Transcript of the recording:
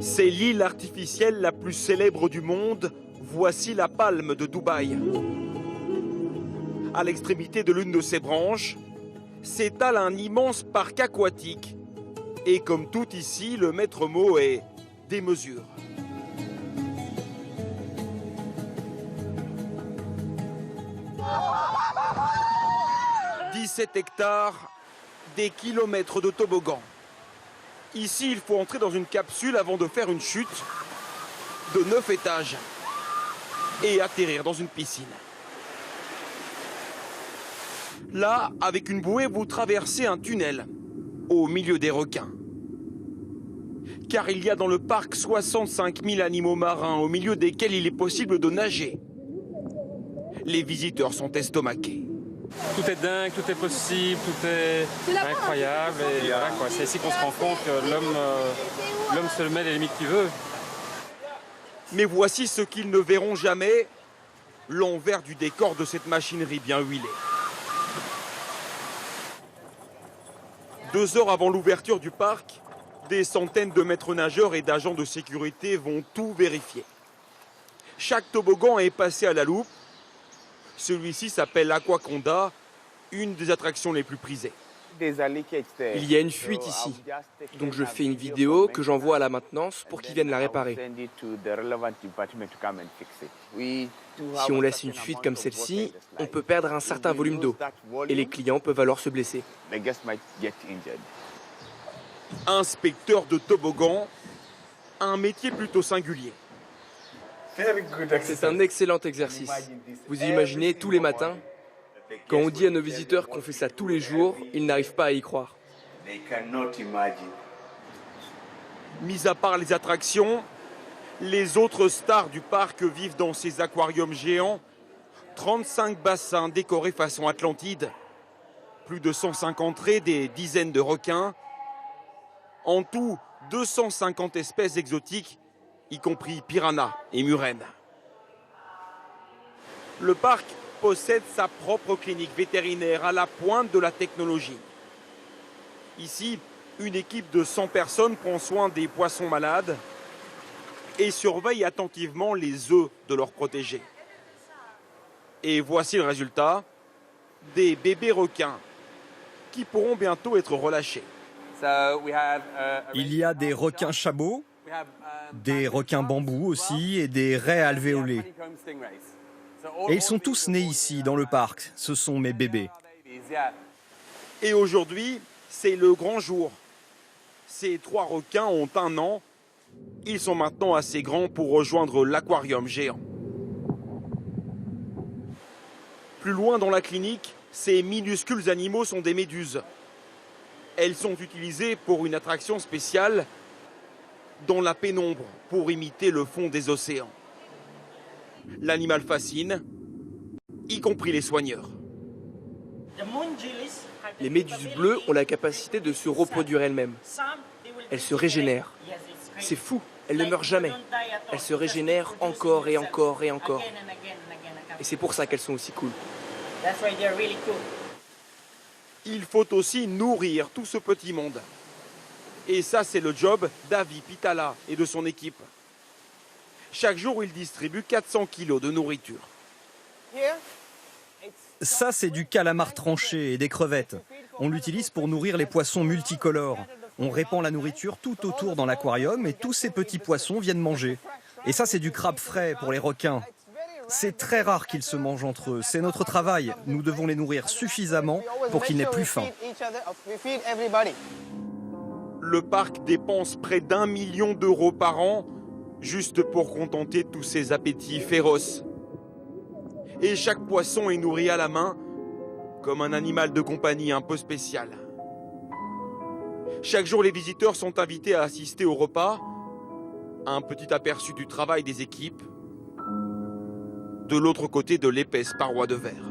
C'est l'île artificielle la plus célèbre du monde. Voici la Palme de Dubaï. À l'extrémité de l'une de ses branches, s'étale un immense parc aquatique. Et comme tout ici, le maître mot est des mesures. « 17 hectares, des kilomètres de toboggan. Ici, il faut entrer dans une capsule avant de faire une chute de 9 étages et atterrir dans une piscine. Là, avec une bouée, vous traversez un tunnel au milieu des requins. Car il y a dans le parc 65 000 animaux marins au milieu desquels il est possible de nager. Les visiteurs sont estomaqués. Tout est dingue, tout est possible, tout est incroyable. Et voilà, quoi. C'est ici qu'on se rend compte que l'homme se met les limites qu'il veut. Mais voici ce qu'ils ne verront jamais, l'envers du décor de cette machinerie bien huilée. 2 heures avant l'ouverture du parc, des centaines de maîtres nageurs et d'agents de sécurité vont tout vérifier. Chaque toboggan est passé à la loupe. Celui-ci s'appelle Aquaconda, une des attractions les plus prisées. Il y a une fuite ici, donc je fais une vidéo que j'envoie à la maintenance pour qu'ils viennent la réparer. Si on laisse une fuite comme celle-ci, on peut perdre un certain volume d'eau et les clients peuvent alors se blesser. Inspecteur de toboggan, un métier plutôt singulier. C'est un excellent exercice. Vous imaginez tous les matins, quand on dit à nos visiteurs qu'on fait ça tous les jours, ils n'arrivent pas à y croire. Mis à part les attractions, les autres stars du parc vivent dans ces aquariums géants. 35 bassins décorés façon Atlantide, plus de 150 raies, des dizaines de requins. En tout, 250 espèces exotiques, y compris piranhas et murènes. Le parc possède sa propre clinique vétérinaire à la pointe de la technologie. Ici, une équipe de 100 personnes prend soin des poissons malades et surveille attentivement les œufs de leurs protégés. Et voici le résultat, des bébés requins qui pourront bientôt être relâchés. Il y a des requins chabots, des requins bambous aussi et des raies alvéolées. Et ils sont tous nés ici, dans le parc. Ce sont mes bébés. Et aujourd'hui, c'est le grand jour. Ces 3 requins ont 1 an. Ils sont maintenant assez grands pour rejoindre l'aquarium géant. Plus loin dans la clinique, ces minuscules animaux sont des méduses. Elles sont utilisées pour une attraction spéciale dans la pénombre pour imiter le fond des océans. L'animal fascine, y compris les soigneurs. Les méduses bleues ont la capacité de se reproduire elles-mêmes. Elles se régénèrent. C'est fou, elles ne meurent jamais. Elles se régénèrent encore et encore et encore. Et c'est pour ça qu'elles sont aussi cool. Il faut aussi nourrir tout ce petit monde. Et ça, c'est le job d'Avi Pitala et de son équipe. Chaque jour, ils distribuent 400 kilos de nourriture. Ça, c'est du calamar tranché et des crevettes. On l'utilise pour nourrir les poissons multicolores. On répand la nourriture tout autour dans l'aquarium et tous ces petits poissons viennent manger. Et ça, c'est du crabe frais pour les requins. C'est très rare qu'ils se mangent entre eux. C'est notre travail. Nous devons les nourrir suffisamment pour qu'ils n'aient plus faim. Le parc dépense près d'1 million d'euros par an juste pour contenter tous ces appétits féroces. Et chaque poisson est nourri à la main comme un animal de compagnie un peu spécial. Chaque jour, les visiteurs sont invités à assister au repas. Un petit aperçu du travail des équipes de l'autre côté de l'épaisse paroi de verre.